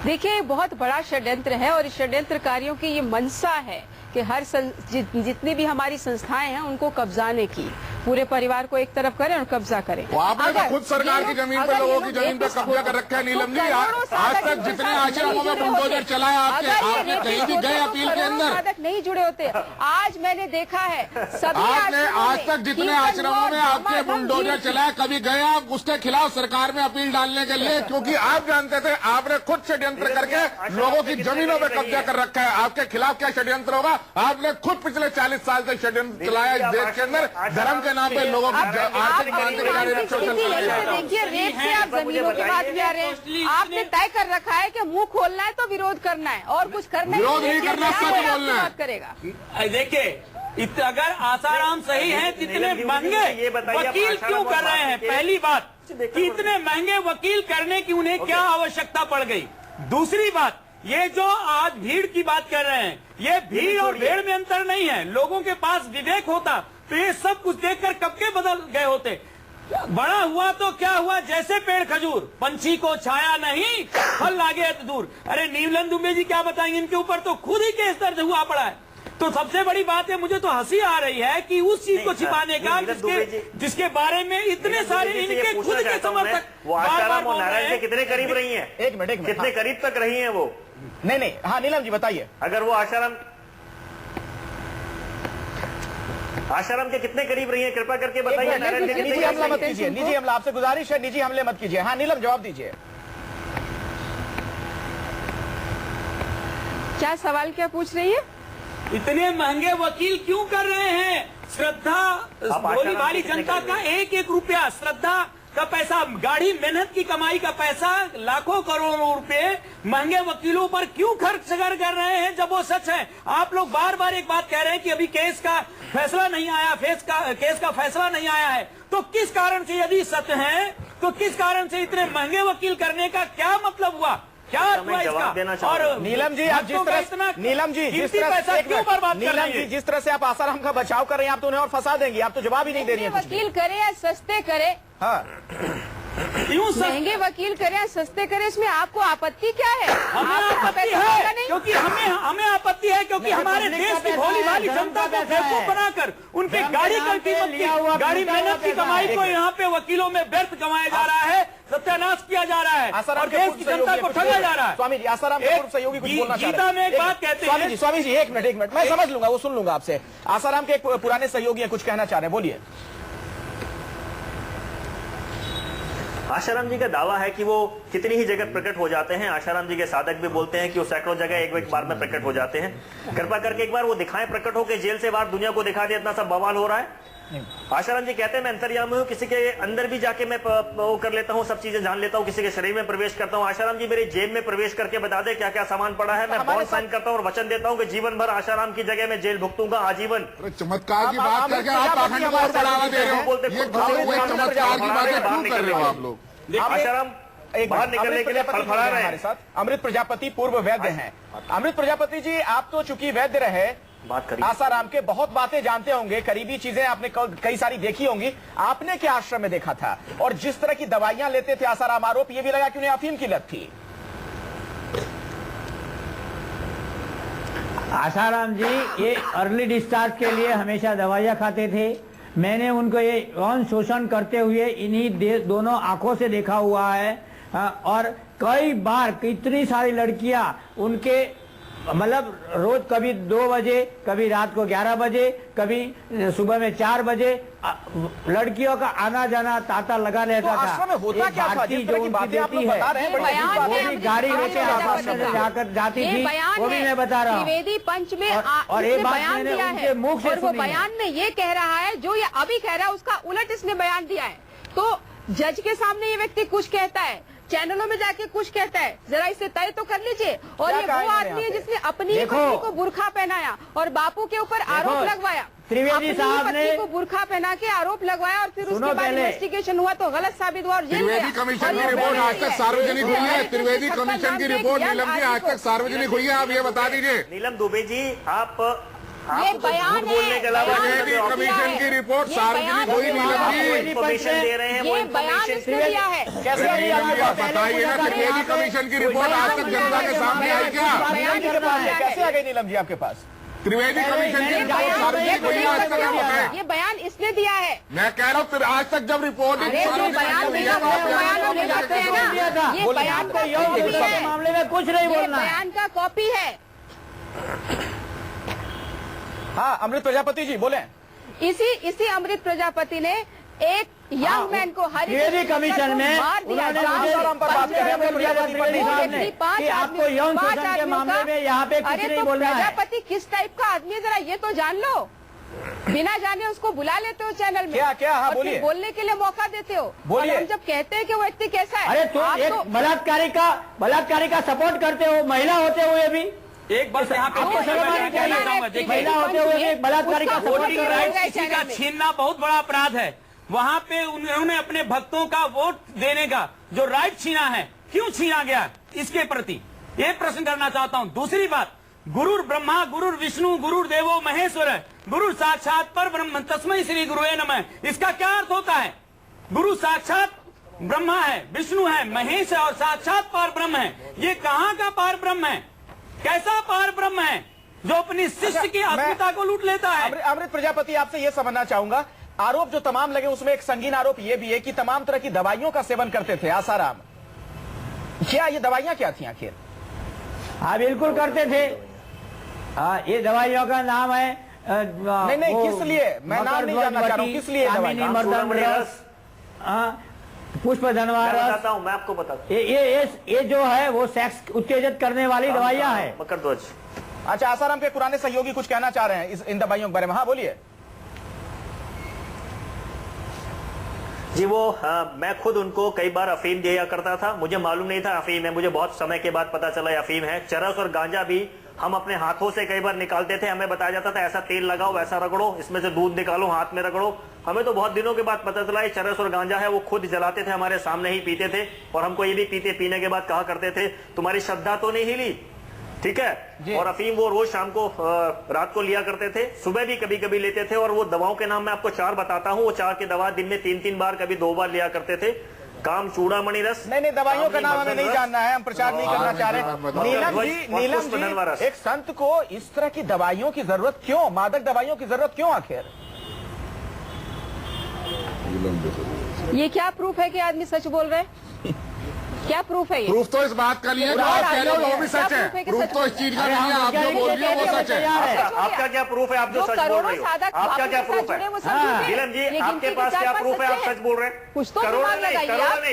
देखिए, बहुत बड़ा षड्यंत्र है और इस षड्यंत्रकारियों की ये मंशा है कि हर जितनी भी हमारी संस्थाएं हैं उनको कब्जाने की, पूरे परिवार को एक तरफ करें और कब्जा करें। आपने तो खुद सरकार की जमीन पर, लोगों की जमीन पर कब्जा कर रखा है नीलम जी। आज तक जितने आश्रमों में बुलडोजर चलाया आपने कहीं भी गए अपील के अंदर? नहीं जुड़े होते। आज मैंने देखा है सभी आपने आज तक जितने आश्रमों में आपके बुलडोजर चलाया, कभी गए आप उसके खिलाफ सरकार में अपील डालने के लिए? क्योंकि आप जानते थे आपने खुद षड्यंत्र करके लोगों की जमीनों पर कब्जा कर रखा है। आपके खिलाफ क्या षड्यंत्र होगा? आपने खुद पिछले 40 साल से षड्यंत्र चलाया इस देश के अंदर, धर्म के नाम पे लोगों की आर्थिक मानसिक शोषण चलाया। देखिए, रेप से आप जमीनों की बात भी आ रहे हैं। आपने तय कर रखा है कि मुंह खोलना है तो विरोध करना है और कुछ करना है, विरोध नहीं करना, सच बोलना है। करेगा। देखिए, अगर आसाराम सही है, इतने महंगे वकील क्यों कर रहे हैं? पहली बात कि इतने महंगे वकील करने की उन्हें क्या आवश्यकता पड़ गई? दूसरी बात, ये जो आज भीड़ की बात कर रहे हैं, ये भीड़ और भेड़ में अंतर नहीं है। लोगों के पास विवेक होता तो ये सब कुछ देखकर कब के बदल गए होते। बड़ा हुआ तो क्या हुआ, जैसे पेड़ खजूर, पंछी को छाया नहीं, फल लागे अति दूर। अरे नीलम दुबे जी क्या बताएंगे, इनके ऊपर तो खुद ही केस दर्ज हुआ पड़ा है। तो सबसे बड़ी बात है, मुझे तो हंसी आ रही है कि उस चीज को छिपाने का जिसके बारे में इतने सारे इनके खुद के समर्थक वो आसाराम और नारायण के कितने करीब रही हैं? एक मिनट, कितने करीब तक रही हैं वो? नहीं, हाँ नीलम जी बताइए। अगर वो आसाराम के कितने करीब रही है, कृपा करके बताइए। नारायण के निजी हमला मत कीजिए, निजी हमला, आपसे गुजारिश है, निजी हमले मत कीजिए। हाँ नीलम, जवाब दीजिए। क्या सवाल क्या पूछ रही है? इतने महंगे वकील क्यों कर रहे हैं? श्रद्धा, भोली भाली जनता का एक एक रुपया, श्रद्धा का पैसा, गाढ़ी मेहनत की कमाई का पैसा, लाखों करोड़ों रुपए महंगे वकीलों पर क्यों खर्च कर रहे हैं जब वो सच है? आप लोग बार बार एक बात कह रहे हैं कि अभी केस का फैसला नहीं आया, केस का फैसला नहीं आया है। तो किस कारण से, यदि सत्य है तो किस कारण से इतने महंगे वकील करने का क्या मतलब हुआ? क्या हुआ इसका? और नीलम जी, आप जिस तरह, नीलम जी जिस तरह से आप आसाराम का बचाव कर रहे हैं, आप तो उन्हें और फंसा देंगे। आप तो जवाब ही नहीं दे रही हैं। वकील करे या सस्ते करे, हाँ, महंगे वकील करें या सस्ते करें, इसमें आपको आपत्ति क्या है? हमें आपत्ति है क्योंकि हमें आपत्ति है क्योंकि हमारे देश की भोली भाली जनता को बेवकूफ बनाकर उनके गाड़ी की कीमत की, गाड़ी मेहनत की कमाई को यहाँ पे वकीलों में व्यर्थ गंवाया जा रहा है, सत्यानाश किया जा रहा है और देश की जनता को ठगा जा रहा है। स्वामी जी, आसाराम के पूर्व सहयोगी कुछ बोलना चाह रहे हैं। गीता में एक बात कहते हैं। स्वामी जी एक मिनट, मैं समझ लूंगा, वो सुन लूंगा आपसे। आसाराम के एक पुराने सहयोगी कुछ कहना चाह रहे हैं, बोलिए। आसाराम जी का दावा है कि वो कितनी ही जगह प्रकट हो जाते हैं। आसाराम जी के साधक भी बोलते हैं कि वो सैकड़ों जगह एक बार में प्रकट हो जाते हैं। कृपा करके एक बार वो दिखाएं, प्रकट होकर जेल से बाहर दुनिया को दिखा दे, इतना सब बवाल हो रहा है। आसाराम जी कहते हैं मैं अंतर्यामी हूँ, किसी के अंदर भी जाके मैं वो कर लेता हूँ, सब चीजें जान लेता हूँ, किसी के शरीर में प्रवेश करता हूँ। आसाराम जी मेरी जेब में प्रवेश करके बता दे क्या क्या सामान पड़ा है, मैं बॉन्ड साइन करता हूँ और वचन देता हूँ कि जीवन भर आसाराम की जगह मैं जेल भुगतूंगा आजीवन। चमत्कार की बात करके आप पाखंड को और बढ़ावा दे रहे हो, चमत्कार की बातें क्यों कर रहे हो आप लोग? आसाराम बाहर निकलने के लिए फड़फड़ा रहे हैं। हमारे साथ अमृत प्रजापति पूर्व वैद्य हैं। अमृत प्रजापति जी, आप तो चूंकि वैद्य रहे, आसाराम के बहुत बातें जानते होंगे, करीबी चीजें आपने कई सारी देखी होंगी। आपने क्या आश्रम में देखा था और जिस तरह की दवाइयां लेते थे आसाराम, आरोप ये भी लगा कि उन्हें अफीम की लत थी। आसाराम जी ये अर्ली डिस्चार्ज के लिए हमेशा दवाइयां खाते थे। मैंने उनको ये यौन शोषण करते हुए इन्हीं दोनों आंखों से देखा हुआ है और कई बार कितनी सारी लड़कियां उनके मतलब रोज कभी 2 बजे, कभी रात को 11 बजे, कभी सुबह में 4 बजे लड़कियों का आना जाना तांता लगा रहता था। आश्रम में होता क्या था? जिस तरह की बातें आप लोग बता रहे हैं, वो भी गाड़ी लेके आश्रम में जाकर जाती थी, वो भी मैं बता रहा हूँ। त्रिवेदी पंच में और एक बात मैंने उनके मुख से वो बयान में ये कह रहा है, जो ये अभी कह रहा है उसका उलट इसने बयान दिया है। तो जज के सामने ये व्यक्ति कुछ कहता है, चैनलों में जाके कुछ कहता है, जरा इसे तय तो कर लीजिए। और क्या ये कहा वो इन्होंने आदमी है यहाँ पे? जिसने अपनी पत्नी को बुर्खा पहनाया और बापू के ऊपर आरोप लगवाया। त्रिवेदी अपनी साहब ने पत्नी को बुर्खा पहना के आरोप लगवाया और फिर उसके बाद इन्वेस्टिगेशन हुआ तो गलत साबित हुआ और जेल त्रिवेदी गया। कमीशन और की ये रिपोर्ट पहले आज तक है। सार्वजनिक हुई है। ये त्रिवेदी छप्पन कमीशन की नाम से रिपोर्ट एक नीलम जी यंग आज तक सार्वजनिक हुई है, आप ये बता दीजिए। नीलम दुबे जी, आप ये बयान बोलने के अलावा त्रिवेदी कमीशन की रिपोर्ट सार्वजनिक हुई नीलम जी। इन्फॉर्मेशन दे रहे हैं, वो ये बयान इन्फॉर्मेशन इसने दिया है। कैसे नीलम जी आप बताइए ना, त्रिवेदी कमीशन की रिपोर्ट आज तक जनता के सामने आई क्या? कैसे आ गई नीलम जी आपके पास? त्रिवेदी कमीशन की रिपोर्ट सार्वजनिक हुई है आज तक, आप बताएं। ये बयान इसने दिया है। मैं कह रहा हूँ आज तक जब रिपोर्टिंग अरे जो बयान हुई दिया है वो बयान हम ले जाते हैं ना, ये बयान का कॉपी है, मामले में कुछ नहीं ये बोलना। बयान का कॉपी है। हाँ, अमृत प्रजापति जी बोले। इसी अमृत प्रजापति ने एक यंग मैन को त्रिवेदी कमीशन में मार दिया। उन्होंने मुझे आसाराम पर बात कर रहे हैं त्रिवेदी साहब ने कि आपको यौन शोषण के मामले में यहाँ पे कुछ नहीं बोलना है। प्रजापति किस टाइप का आदमी है जरा ये तो जान लो। बिना जाने उसको बुला लेते हो चैनल में, क्या हाँ, और फिर बोलिए। बोलने के लिए मौका देते हो। बोलिए। और हम जब कहते हैं कि वो व्यक्ति कैसा है, अरे तो आप एक बलात्कारी का सपोर्ट करते हो, महिला होते हुए भी। एक बात यहाँ पे आपको शर्म आनी चाहिए। देखिए, महिला होते हुए भी एक बलात्कारी का सपोर्ट वोटिंग कर रहे राइट हैं। किसी का छीनना बहुत बड़ा अपराध है। वहाँ पे उन्होंने अपने भक्तों का वोट देने का जो राइट छीना है, क्यों छीना गया, इसके प्रति ये प्रश्न करना चाहता हूँ। दूसरी बात, गुरुर ब्रह्मा गुरुर विष्णु गुरुर देवो महेश्वर, गुरु साक्षात पर ब्रह्म तस्मै श्री गुरुवे नमः, इसका क्या अर्थ होता है? गुरु साक्षात ब्रह्मा है, विष्णु है, महेश है और साक्षात पार ब्रह्म है। ये कहाँ का पार ब्रह्म है? कैसा पार ब्रह्म है जो अपनी शिष्य की आत्मीयता को लूट लेता है? अमृत प्रजापति, आपसे ये समझना चाहूंगा, आरोप जो तमाम लगे उसमें एक संगीन आरोप ये भी है कि तमाम तरह की दवाइयों का सेवन करते थे आसाराम। क्या ये दवाइयां क्या थी आखिर? हाँ बिल्कुल करते थे। हाँ, ये दवाइयों का नाम है नहीं किस लिए, मैं नाम नहीं जानना चाह रहा हूँ, किस लिए दवाई? पुष्प धनवार, बताता हूँ मैं आपको बताता हूँ। ये जो है वो सेक्स उत्तेजित करने वाली दवाइयाँ है। मकरध्वज। अच्छा, आसाराम के पुराने सहयोगी कुछ कहना चाह रहे हैं इन दवाइयों के बारे में। हाँ बोलिए। जी मैं खुद उनको कई बार अफीम दिया करता था, मुझे मालूम नहीं था अफीम है, मुझे बहुत समय के बाद पता चला अफीम है। चरस और गांजा भी हम अपने हाथों से कई बार निकालते थे, हमें बताया जाता था ऐसा तेल लगाओ, वैसा रगड़ो, इसमें से दूध निकालो, हाथ में रगड़ो। हमें तो बहुत दिनों के बाद पता चला ये चरस और गांजा है, वो खुद जलाते थे, हमारे सामने ही पीते थे और हमको ये भी पीने के बाद कहा करते थे तुम्हारी श्रद्धा तो नहीं हिली, ठीक है। और अफीम वो रोज शाम को रात को लिया करते थे, सुबह भी कभी कभी लेते थे। और वो दवाओं के नाम मैं आपको 4 बताता हूँ, वो 4 की दवा दिन में 3-3 बार, कभी 2 बार लिया करते थे। काम चूड़ामणि रस। नहीं दवाइयों का नाम हमें नहीं जानना है, हम प्रचार नहीं करना चाह रहे। नीलम जी, एक संत को इस तरह की दवाइयों की जरूरत क्यों, मादक दवाइयों की जरूरत क्यों आखिर? ये क्या प्रूफ है कि आदमी सच बोल रहे हैं? क्या प्रूफ है ये? प्रूफ तो इस बात का नहीं है जो आप कह रहे हो वो भी सच है। प्रूफ तो इस चीज का नहीं है, आप जो बोल रही हो वो सच है। आपका क्या प्रूफ है, आप जो सच बोल रहे हो? आपका क्या प्रूफ है? नीलम जी, आपके पास क्या प्रूफ है, आप सच बोल रहे हैं?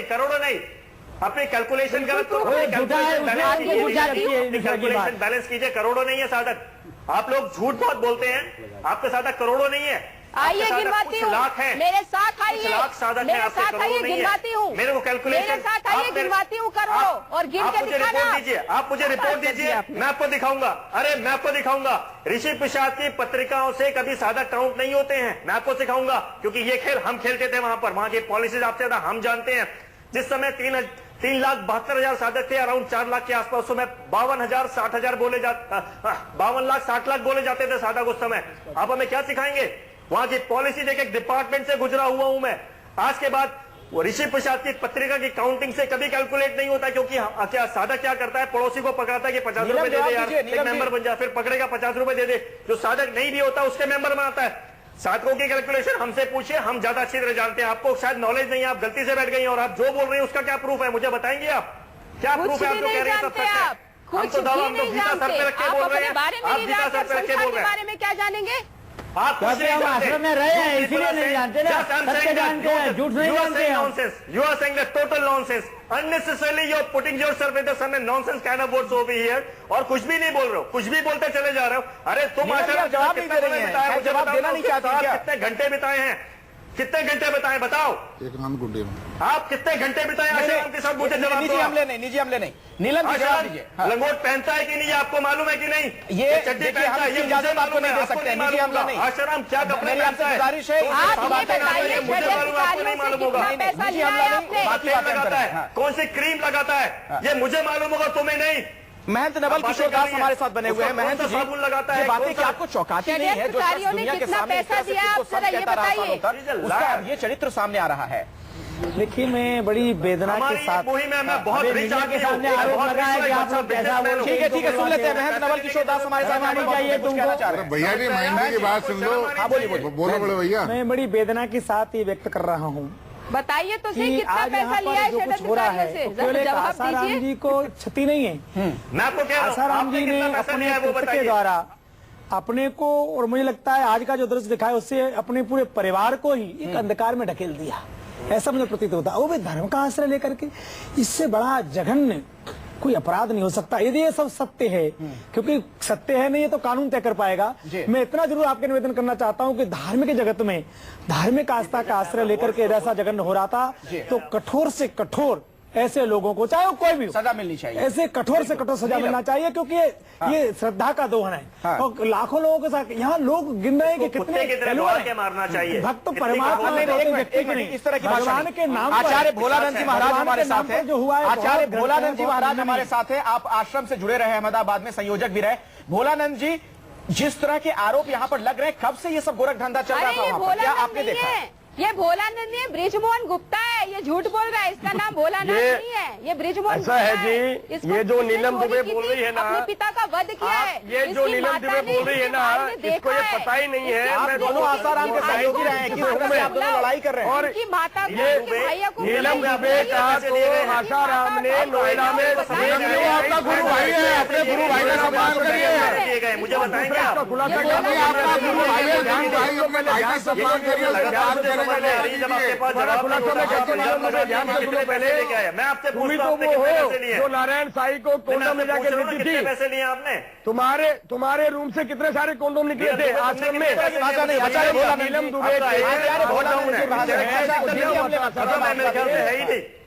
करोड़ों नहीं, अपने कैलकुलेशन गलत करो, कैलकुलेशन बैलेंस कीजिए। करोड़ों नहीं है साधक, आप लोग झूठ बहुत बोलते हैं, आपके साधक करोड़ों नहीं है। आइए गिनवाती हूँ, मेरे साथ आइए, मेरे साथ आइए, गिनवाती हूँ, मेरे को कैलकुलेशन, मेरे साथ आइए, गिनवाती हूँ करोड़ों, और गिन के दिखाना। आप मुझे रिपोर्ट दीजिए, मैं आपको दिखाऊंगा। अरे मैं आपको दिखाऊंगा, ऋषि प्रसाद की पत्रिकाओं से कभी साधक काउंट नहीं होते हैं, मैं आपको सिखाऊंगा, क्योंकि ये खेल हम खेलते थे वहां पर, वहां की पॉलिसीज आपसे ज्यादा हम जानते हैं। जिस समय 3,72,000 साधक थे, अराउंड 4 लाख के आसपास, उस समय 52,000-60,000 बोले जाते, 52,60,00,000 बोले जाते थे साधक उस समय। आप हमें क्या सिखाएंगे? वहां की पॉलिसी देख, एक डिपार्टमेंट से गुजरा हुआ हूं मैं। आज के बाद वो ऋषि प्रसाद की पत्रिका की काउंटिंग से कभी कैलकुलेट नहीं होता, क्योंकि क्या साधक क्या करता है, पड़ोसी को पकड़ाता है कि 50 रुपए दे दे यार, एक मेंबर बन जाए, फिर पकड़ेगा 50 रुपए दे दे, जो साधक नहीं भी होता उसके मेंबर बनाता है। साधकों की कैलकुलेशन हमसे पूछिए, हम ज्यादा अच्छी तरह जानते हैं। आपको शायद नॉलेज नहीं है, आप गलती से बैठ गई और आप जो बोल रहे हैं उसका क्या प्रूफ है, मुझे बताएंगे आप? क्या प्रूफ है? आप जो कह रहे हैं सब सच है। हम तो दावा, हम तो गीता सर पे रख के बोल रहे हैं, आप गीता सर पे रख के बोल रहे हैं। बारे में क्या जानेंगे? आप आश्रम में रहे हैं इसलिए नहीं जानते ना, सत्य जानते हैं, झूठ नहीं जानते हैं। You are saying the total nonsense. Unnecessarily you are putting yourself in the some nonsense kind of words over here. और कुछ भी नहीं बोल रहे हो, कुछ भी बोलते चले जा रहे हो। अरे तुम जवाब नहीं दे रही हैं, जवाब देना नहीं चाहती क्या? कितने घंटे बिताए हैं कितने घंटे बताएं, बताओ। एक रान गुड्डे में आप कितने घंटे बिताए आशाराम के साथ? मुझे जवाब निजी हमले नहीं, निजी हमले नहीं। नीलम जी जवाब दीजिए। लंगोट पहनता है कि नहीं, आपको मालूम है कि नहीं? ये चड्डी पहनता है, ये इजाजत आपको नहीं दे सकते, निजी हमला नहीं। आशाराम क्या कपड़े पहनता है? गुजारिश है, मुझे मालूम, आपको नहीं मालूम होगा। निजी हमला नहीं, बाकी बात लगाता है, कौन सी क्रीम लगाता है, ये मुझे मालूम होगा, तुम्हें नहीं। महंत नवल किशोर दास हमारे साथ बने हुए हैं। महंत जी, साबुन लगाता है, ये बातें क्या आपको चौंकाती नहीं है? जो शख्स दुनिया के सामने इस तरह से किसी को सब कहता रहा सालों तक, उसका अब ये चरित्र सामने आ रहा है। देखिए, मैं बड़ी वेदना के साथ मैं बहुत के सामने आरोप लगा है कि आप लोग कैसा बोल। ठीक है, सुन लेते हैं। महंत नवल किशोर दास हमारे साथ आने चाहिए, तुम कहना चाह रहे हैं। भैया जी महेंद्र की बात सुन लो। हाँ, बोलिए बोलो बड़े भैया। मैं बड़ी वेदना के साथ ये व्यक्त कर रहा हूँ बताइए तो सही, कि कितना आज पैसा यहाँ लिया है पर जो कुछ हो रहा है तो केवल एक जवाब आसाराम दीजिए। जी को क्षति नहीं है। मैं आपको कह रहा हूं, आसाराम आपने जी कितना ने पैसा अपने लिया है वो कृत्य के बताइए। द्वारा अपने को, और मुझे लगता है आज का जो दृश्य दिखाया उससे अपने पूरे परिवार को ही एक अंधकार में ढकेल दिया, ऐसा मुझे प्रतीत होता है। वो भी धर्म का आश्रय लेकर के, इससे बड़ा जघन्य कोई अपराध नहीं हो सकता यदि ये सब सत्य है, क्योंकि सत्य है नहीं ये तो कानून तय कर पाएगा। मैं इतना जरूर आपके निवेदन करना चाहता हूं कि धार्मिक जगत में धार्मिक आस्था का आश्रय लेकर के जैसा जघन्य हो रहा था, तो कठोर से कठोर ऐसे लोगों को, चाहे वो कोई भी सजा मिलनी चाहिए, ऐसे कठोर से कठोर सजा मिलना चाहिए, क्योंकि ये श्रद्धा का दोहन है। और लाखों लोगों के साथ यहाँ लोग गिन रहे हैं कि कितने मारना चाहिए भक्त परमात्मा इस तरह की भगवान के नाम। आचार्य भोलानंद जी महाराज हमारे साथ है, जो हुआ है आचार्य भोलानंद जी महाराज हमारे साथ है। आप आश्रम से जुड़े रहे, अहमदाबाद में संयोजक भी रहे। भोलानंद जी, जिस तरह के आरोप यहाँ पर लग रहे हैं, कब से ये सब गोरख धंधा चल रहा था वहाँ पर? क्या आपने देखा? ये भोलानंद नहीं है, ब्रिजमोहन गुप्ता है। ये झूठ बोल रहा है, इसका नाम भोलानंद नहीं है, ये ब्रिजमोहन ऐसा है जी। ये जो नीलम दुबे बोल रही है ना, अपने पिता का वध किया है। ये जो नीलम दुबे बोल रही है ना, इसको ये पता ही नहीं है। आप दोनों आसाराम के सहयोगी रहे हैं, किस तरह से आप दोनों लड़ाई कर रहे हैं? और माता को नीलम दुबे का तो आसाराम ने नोएडा में आपका गुरु भाई है, अपने गुरु भाई का सम्मान करिए। मुझे बताएंगे आप खुलासा करके आपका गुरु भाई है, ध्यान भाई अपने भाई का सम्मान करिए। मैं आपसे पूछता हूं, जो नारायण साई को कोंडम ले जाके देती थी, पैसे लिए आपने? तुम्हारे रूम से कितने सारे कोंडम निकले थे आश्रम में? नीलम दुबे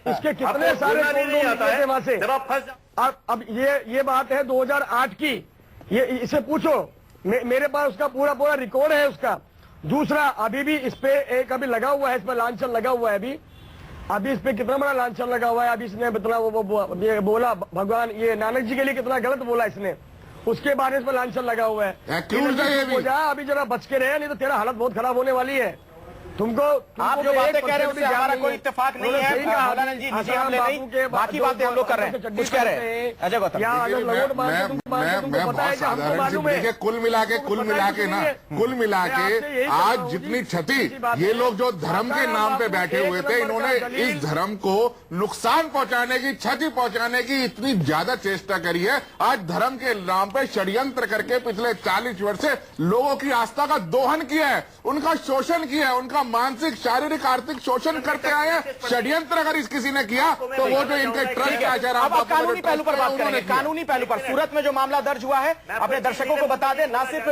इसके कितने सारे कोंडम निकले थे वहां से? अब ये बात है 2008 की, ये इसे पूछो, मेरे पास उसका पूरा रिकॉर्ड है उसका। दूसरा, अभी भी इस पे एक अभी लगा हुआ है, इस पर लांछन लगा हुआ है अभी इस पे कितना बड़ा लांछन लगा हुआ है। अभी इसने इतना ये बोला, भगवान ये नानक जी के लिए कितना गलत बोला इसने, उसके बारे में इस पर लांछन लगा हुआ है। अभी जरा बच के रहे, नहीं तो तेरा हालत बहुत खराब होने वाली है। तुमको आप जो बातें कह रहे हैं उससे हमारा कोई इत्तेफाक नहीं है। भोलानंद जी, निजी हमले नहीं, बाकी बातें हम लोग कर रहे हैं। कुछ कह रहे हैं अजय गौतम? देखिए, कुल मिला के ना, कुल मिला के आज जितनी क्षति ये लोग जो धर्म के नाम पे बैठे हुए थे, इन्होंने इस धर्म को नुकसान पहुंचाने की, क्षति पहुंचाने की इतनी ज्यादा चेष्टा करी है। आज धर्म के नाम पे षड्यंत्र करके पिछले 40 वर्ष से लोगों की आस्था का दोहन किया है, उनका शोषण किया है, उनका मानसिक, शारीरिक, आर्थिक शोषण करते आए हैं। षड्यंत्र अगर इस किसी ने किया तो वो जो इनके ट्रस्ट आचार्य, अब कानूनी पहलू पर बात करेंगे। कानूनी पहलू पर सूरत में जो मामला दर्ज हुआ है, अपने दर्शकों को बता दें, न सिर्फ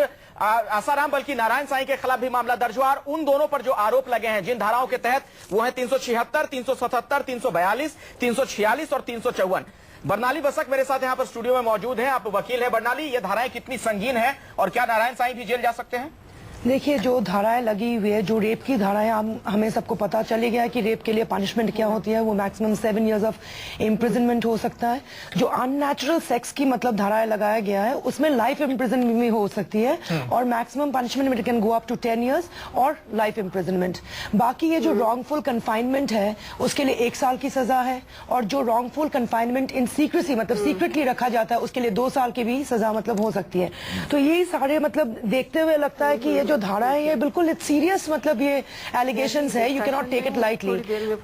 आसाराम बल्कि नारायण साईं के खिलाफ भी मामला दर्ज हुआ। और उन दोनों पर जो आरोप लगे हैं, जिन धाराओं के तहत, वो है 376, 377, 342, 346 और 354। बरनाली बसक मेरे साथ यहाँ पर स्टूडियो में मौजूद है। आप वकील है बरनाली, ये धाराएं कितनी संगीन है और क्या नारायण साईं भी जेल जा सकते हैं? देखिए, जो धाराएं लगी हुई है, जो रेप की धाराएं, हमें सबको पता चली गया है कि रेप के लिए पनिशमेंट क्या होती है। वो मैक्सिमम 7 years ऑफ इम्प्रिजनमेंट हो सकता है। जो अननेचुरल सेक्स की मतलब धाराएं लगाया गया है, उसमें लाइफ इम्प्रिजनमेंट भी हो सकती है और maximum punishment can go up to 10 years और लाइफ इम्प्रिजनमेंट। बाकी ये जो रॉन्गफुल कन्फाइनमेंट है, उसके लिए 1 साल की सजा है, और जो रॉन्गफुल कन्फाइनमेंट इन सीक्रेसी मतलब सीक्रेटली रखा जाता है, उसके लिए 2 साल की भी सजा मतलब हो सकती है। तो यही सारे मतलब देखते हुए लगता है कि ये जो धारा है, ये बिल्कुल सीरियस मतलब ये एलिगेशंस है, you can not take it lightly.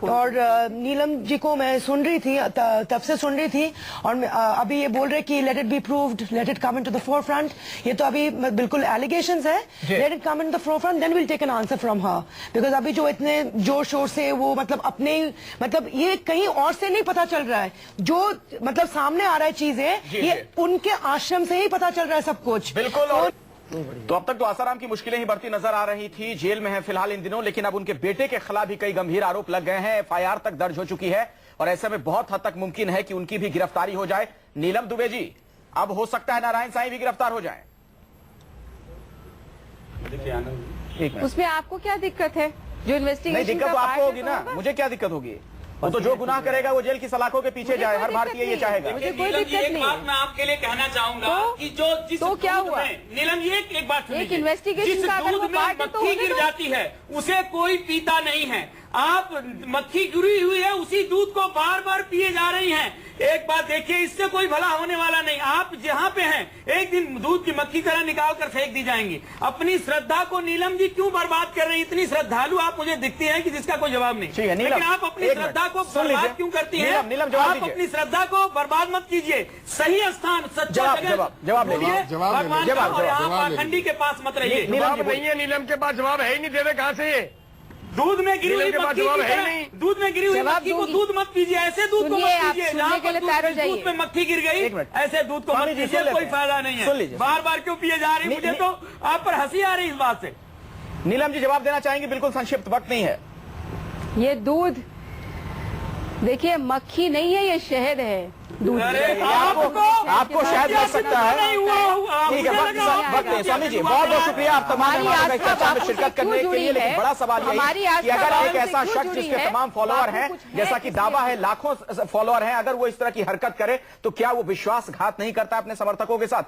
और नीलम जी को मैं सुन रही थी, तब से सुन रही थी, और अभी ये बोल रहे कि let it be proved, let it come into the forefront. ये तो अभी बिल्कुल एलिगेशंस है, let it come in the forefront, then will take an answer from her. Because अभी जो इतने जोर शोर से वो मतलब अपने मतलब ये कहीं और से नहीं पता चल रहा है, जो मतलब सामने आ रहा है चीजें, ये उनके आश्रम से ही पता चल रहा है सब कुछ। बिल्कुल। तो अब तक तो आसाराम की मुश्किलें ही बढ़ती नजर आ रही थी, जेल में है फिलहाल इन दिनों, लेकिन अब उनके बेटे के खिलाफ भी कई गंभीर आरोप लग गए हैं, एफआईआर तक दर्ज हो चुकी है और ऐसे में बहुत हद तक मुमकिन है कि उनकी भी गिरफ्तारी हो जाए। नीलम दुबे जी, अब हो सकता है नारायण साईं भी गिरफ्तार हो जाए। उसमें आपको क्या दिक्कत है? जो इन्वेस्टिगेशन नहीं, दिक्कत तो आपको होगी ना, मुझे क्या दिक्कत होगी? वो तो जो गुनाह करेगा वो जेल की सलाखों के पीछे जाए, हर भारतीय ये चाहेगा। मुझे कोई नीलम जी, दिक्कत एक नहीं बात है। मैं आपके लिए कहना चाहूंगा कि जो जिस तो क्या दूध हुआ? में- नीलम जी, एक बात सुनिए, एक इन्वेस्टिगेशन जिस का अगर दूध वो में पार्ट है तो मक्खी होने गिर दो। जाती है उसे कोई पीता नहीं है। आप मक्खी गिरी हुई है, उसी दूध को बार बार पिए जा रही हैं। एक बात देखिए, इससे कोई भला होने वाला नहीं। आप जहां पे हैं, एक दिन दूध की मक्खी तरह निकाल कर फेंक दी जाएंगी। अपनी श्रद्धा को नीलम जी क्यों बर्बाद कर रही हैं? इतनी श्रद्धालु आप मुझे दिखती हैं कि जिसका कोई जवाब नहीं। ठीक है, नीलम, लेकिन आप अपनी एक मिनट, श्रद्धा को सुन लीजिए। बर्बाद क्यों करती हैं? नीलम, जवाब आप दीजिए। अपनी श्रद्धा को बर्बाद मत कीजिए। सही स्थान, सच्चा जवाब जगह ले लीजिए। ढूंढिए, जवाब ले लीजिए। भगवान का, जवाब और यहाँ जवाब ले पाखंडी के पास मत रहिए। नीलम जी, जवाब नहीं है, नीलम के पास जवाब है ही नहीं, दे रहे कहाँ से ये? दूध में गिरी हुई नीलम के पास मक्खी जवाब की है ही तरह, नहीं। दूध में गिरी हुई जवाब मक्खी को दूंगी। दूध मत पीजिए, ऐसे दूध को सुनिए, मत आप पीजिए। सुनने जहाँ के लिए पर तैयार हो दूध जाइए। में मक्खी गिर गई, एक मिनट। ऐसे दूध को स्वामी मत जी, पीजिए, सुन लेते कोई हैं। फायदा नहीं सुन लीजिए। है। बार बार क्यों पिए जा रही? मुझे तो आप पर हंसी आ रही इस बात से। नीलम जी जवाब देना चाहेंगे? बिल्कुल संक्षिप्त, वक्त नहीं है। ये दूध देखिए, मक्खी नहीं है, ये शहद है। दूध अरे आपको शायद लग सकता है। नहीं हुआ, ठीक है, मुझे लगा- वक्त नहीं। स्वामी जी, बहुत बहुत शुक्रिया आप तमाम हमारी मेहमानों का इस आस्था चर्चा में बापू से शिरकत करने क्यों के लिए, जुड़ी लेकिन है? बड़ा सवाल हमारी यही कि आस्था अगर बापू एक से ऐसा क्यों शख्स जुड़ी जिसके है? तमाम फॉलोअर बापू हैं, कुछ है जैसा कि किसलिए? दावा है लाखों फॉलोअर हैं, अगर वो इस तरह की हरकत करे तो क्या वो विश्वासघात नहीं करता अपने समर्थकों के साथ?